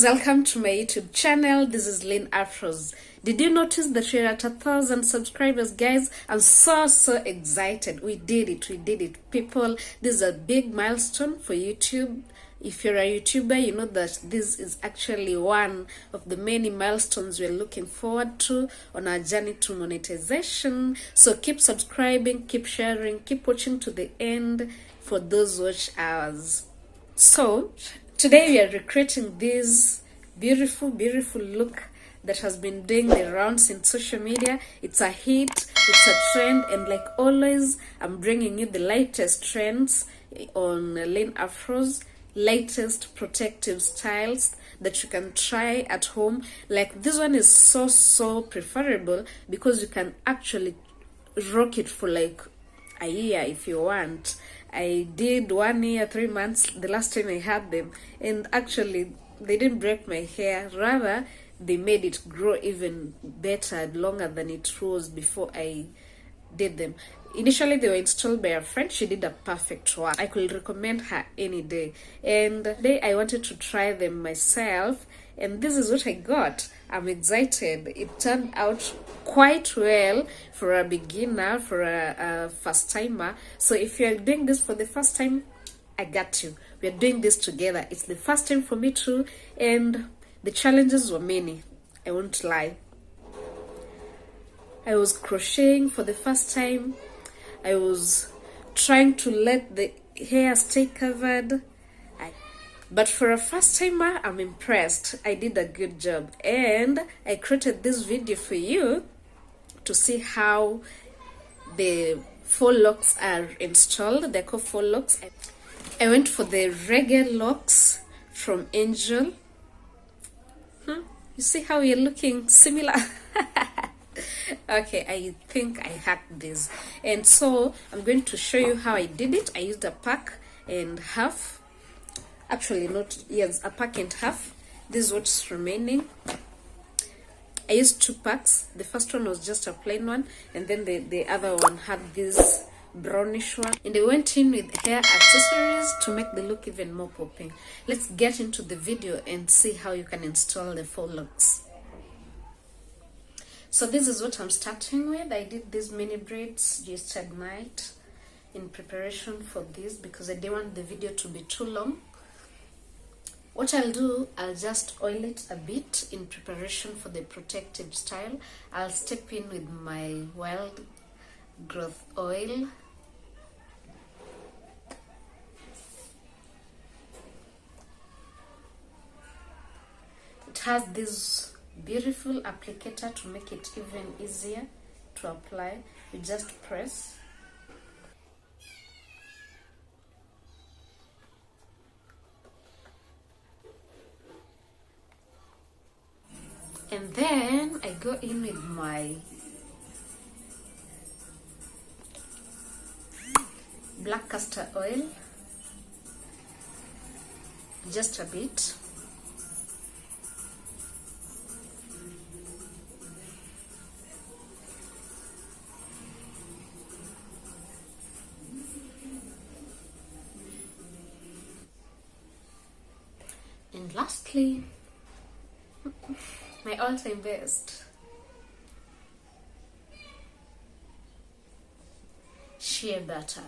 welcome to my YouTube channel. This is Lyn Afros. Did you notice that we're at 1,000 subscribers, guys? I'm so excited. We did it, people. This is a big milestone for YouTube. If you're a YouTuber, you know that this is actually one of the many milestones we're looking forward to on our journey to monetization. So keep subscribing, keep sharing, keep watching to the end for those watch hours. So today we are recreating this beautiful look that has been doing the rounds in social media. It's a hit, it's a trend, and like always, I'm bringing you the latest trends on Lyn Afros, latest protective styles that you can try at home. Like this one is so preferable because you can actually rock it for like a year if you want. I did 1 year, 3 months the last time I had them, and actually they didn't break my hair, rather they made it grow even better and longer than it was before I did them. Initially they were installed by a friend. She did a perfect work. I could recommend her any day, and today I wanted to try them myself, and this is what I got. I'm excited. It turned out quite well for a beginner, for a first timer. So if you're doing this for the first time, I got you. We're doing this together. It's the first time for me too, and the challenges were many, I won't lie. I was crocheting for the first time. I was trying to let the hair stay covered. But for a first timer, I'm impressed. I did a good job, and I created this video for you to see how the faux locks are installed. They're called faux locks. I went for the Reggae locks from Angel. You see how you're looking similar? Okay, I think I hacked this, and so I'm going to show you how I did it. I used a pack and half. Actually not, yes, a pack and half. This is what's remaining. I used 2 packs. The first one was just a plain one, and then the other one had this brownish one, and I went in with hair accessories to make the look even more popping. Let's get into the video and see how you can install the faux locks. So this is what I'm starting with. I did these mini braids just at night in preparation for this because I didn't want the video to be too long. What I'll do, I'll just oil it a bit in preparation for the protective style. I'll step in with my wild growth oil. It has this beautiful applicator to make it even easier to apply. You just press. And then I go in with my black castor oil, just a bit. And lastly, my all-time best, shea butter.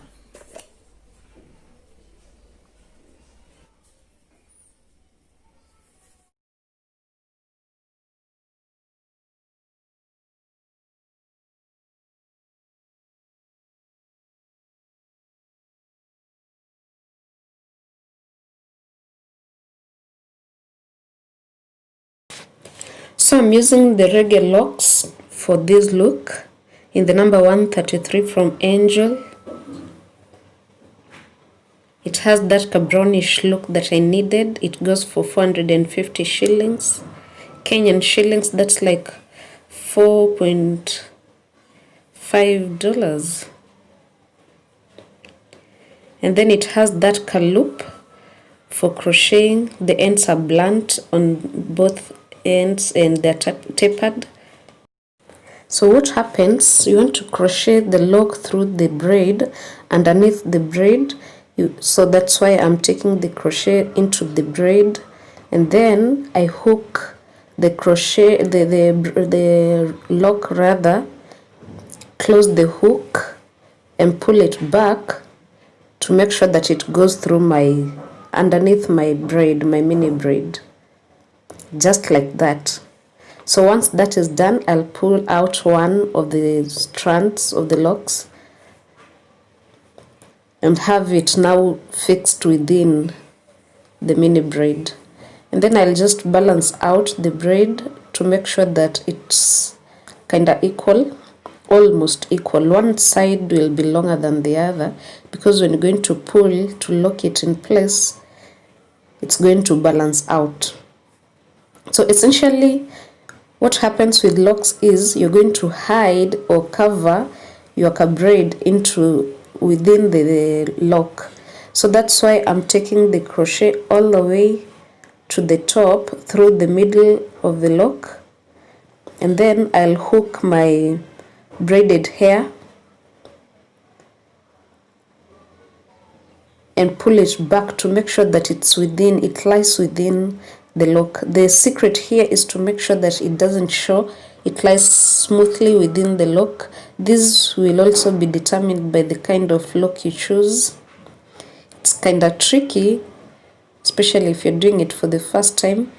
So I'm using the Reggae locks for this look in the number 133 from Angel. It has that brownish look that I needed. It goes for 450 shillings. Kenyan shillings, that's like $4.5. And then it has that loop for crocheting. The ends are blunt on both ends and they're tapered. So what happens, you want to crochet the lock through the braid, underneath the braid. So that's why I'm taking the crochet into the braid and then I hook the crochet, the lock rather, close the hook and pull it back to make sure that it goes through my, underneath my braid, my mini braid, just like that. So once that is done, I'll pull out one of the strands of the locks and have it now fixed within the mini braid. And then I'll just balance out the braid to make sure that it's kind of equal, almost equal. One side will be longer than the other because when you're going to pull to lock it in place, it's going to balance out. So essentially what happens with locks is you're going to hide or cover your braid into within the lock. So that's why I'm taking the crochet all the way to the top through the middle of the lock, and then I'll hook my braided hair and pull it back to make sure that it's within, it lies within the lock. The secret here is to make sure that it doesn't show, it lies smoothly within the lock. This will also be determined by the kind of lock you choose. It's kind of tricky, especially if you're doing it for the first time.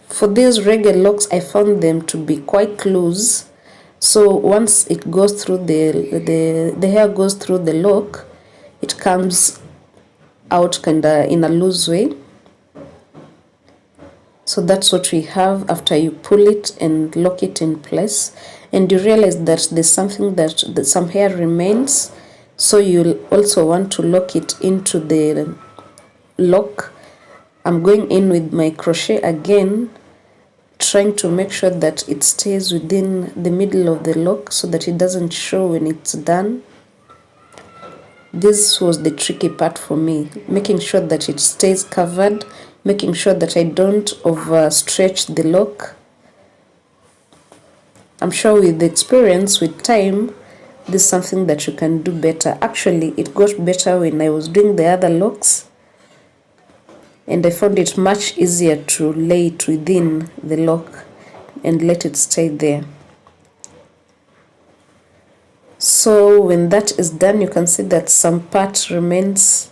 For these Reggae locks, I found them to be quite loose. So once it goes through the hair goes through the lock, it comes out kind of in a loose way. So that's what we have after you pull it and lock it in place. And you realize that there's something that some hair remains. So you'll also want to lock it into the lock. I'm going in with my crochet again, trying to make sure that it stays within the middle of the lock so that it doesn't show when it's done. This was the tricky part for me, making sure that it stays covered, making sure that I don't overstretch the lock. I'm sure with the experience, with time, this is something that you can do better. Actually, it got better when I was doing the other locks, and I found it much easier to lay it within the lock and let it stay there. So when that is done, you can see that some part remains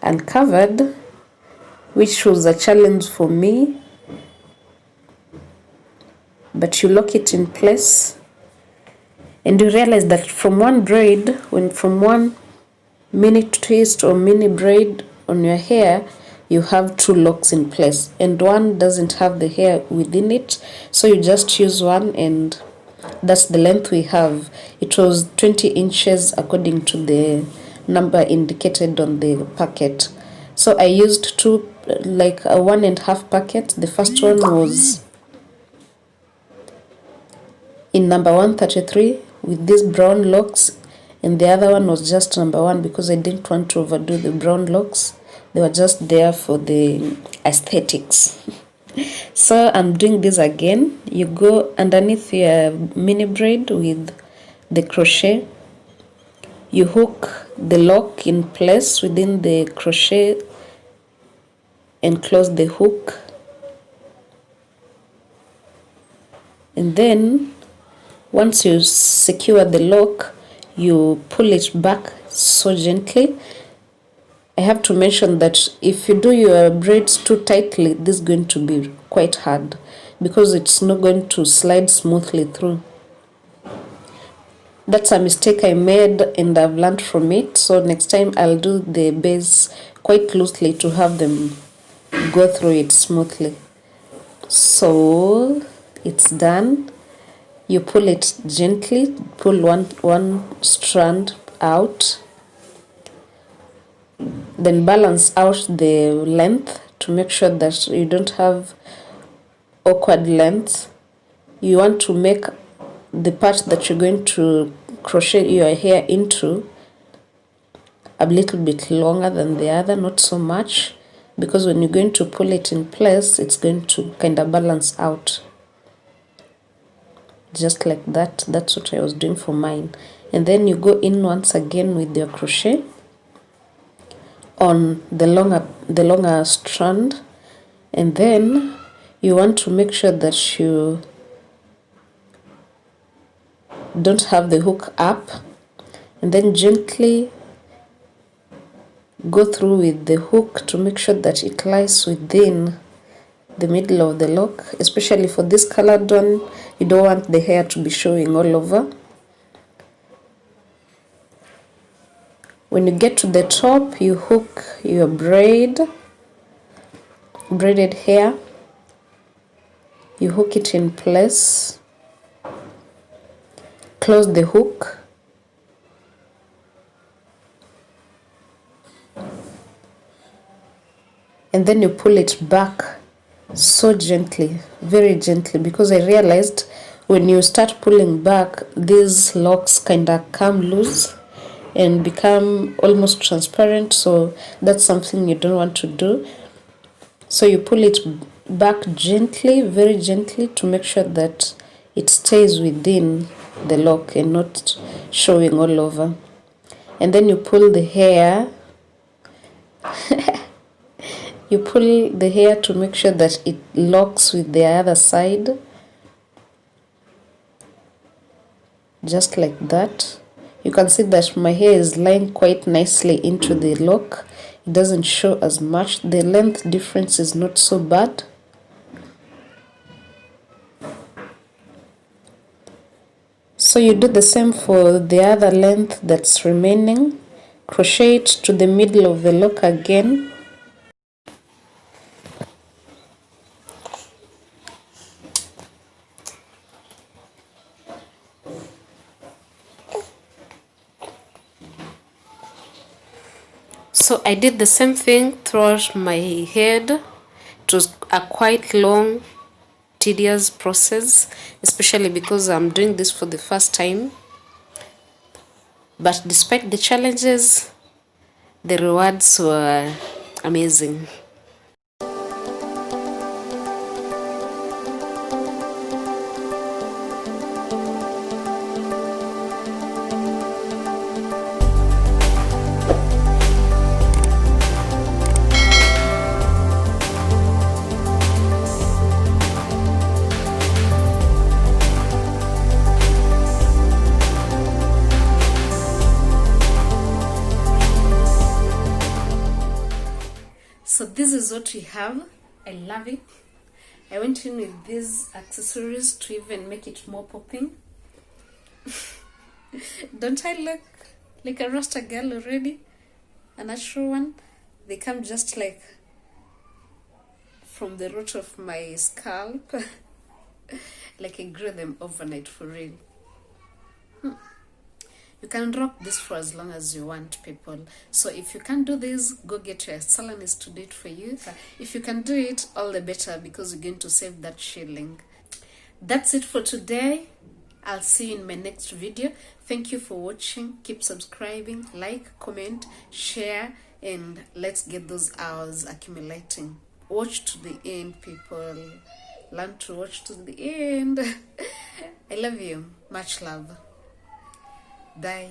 uncovered, which was a challenge for me. But you lock it in place and you realize that from one braid, from one mini twist or mini braid on your hair, you have two locks in place, and one doesn't have the hair within it, so you just use one, and that's the length we have. It was 20 inches according to the number indicated on the packet. So I used two, like a 1.5 packet. The first one was in number 133 with these brown locks, and the other one was just number 1 because I didn't want to overdo the brown locks. They were just there for the aesthetics. So I'm doing this again. You go underneath your mini braid with the crochet. You hook the lock in place within the crochet and close the hook. And then once you secure the lock, you pull it back so gently. I have to mention that if you do your braids too tightly, this is going to be quite hard because it's not going to slide smoothly through. That's a mistake I made and I've learned from it. So next time I'll do the base quite loosely to have them go through it smoothly. So it's done. You pull it gently, pull one strand out, then balance out the length to make sure that you don't have awkward length. You want to make the part that you're going to crochet your hair into a little bit longer than the other, not so much, because when you're going to pull it in place, it's going to kind of balance out. Just like that. That's what I was doing for mine. And then you go in once again with your crochet, on the longer strand, and then you want to make sure that you don't have the hook up, and then gently go through with the hook to make sure that it lies within the middle of the lock. Especially for this colored one, you don't want the hair to be showing all over. When you get to the top, you hook your braided hair, you hook it in place, close the hook, and then you pull it back so gently, very gently, because I realized when you start pulling back, these locks kind of come loose and become almost transparent, so that's something you don't want to do. So you pull it back gently, very gently, to make sure that it stays within the lock and not showing all over. And then you pull the hair you pull the hair to make sure that it locks with the other side, just like that. You can see that my hair is lying quite nicely into the lock. It doesn't show as much. The length difference is not so bad. So you do the same for the other length that's remaining. Crochet it to the middle of the lock again. So I did the same thing throughout my head. It was a quite long, tedious process, especially because I'm doing this for the first time. But despite the challenges, the rewards were amazing. So this is what we have. I love it. I went in with these accessories to even make it more popping. Don't I look like a Rasta girl already? A natural one. They come just like from the root of my scalp. Like I grew them overnight for real. You can rock this for as long as you want, people. So if you can't do this, go get your salonist to do it for you. If you can do it, all the better, because you're going to save that shilling. That's it for today. I'll see you in my next video. Thank you for watching. Keep subscribing, like, comment, share, and let's get those hours accumulating. Watch to the end, people. Learn to watch to the end. I love you. Much love. Bye.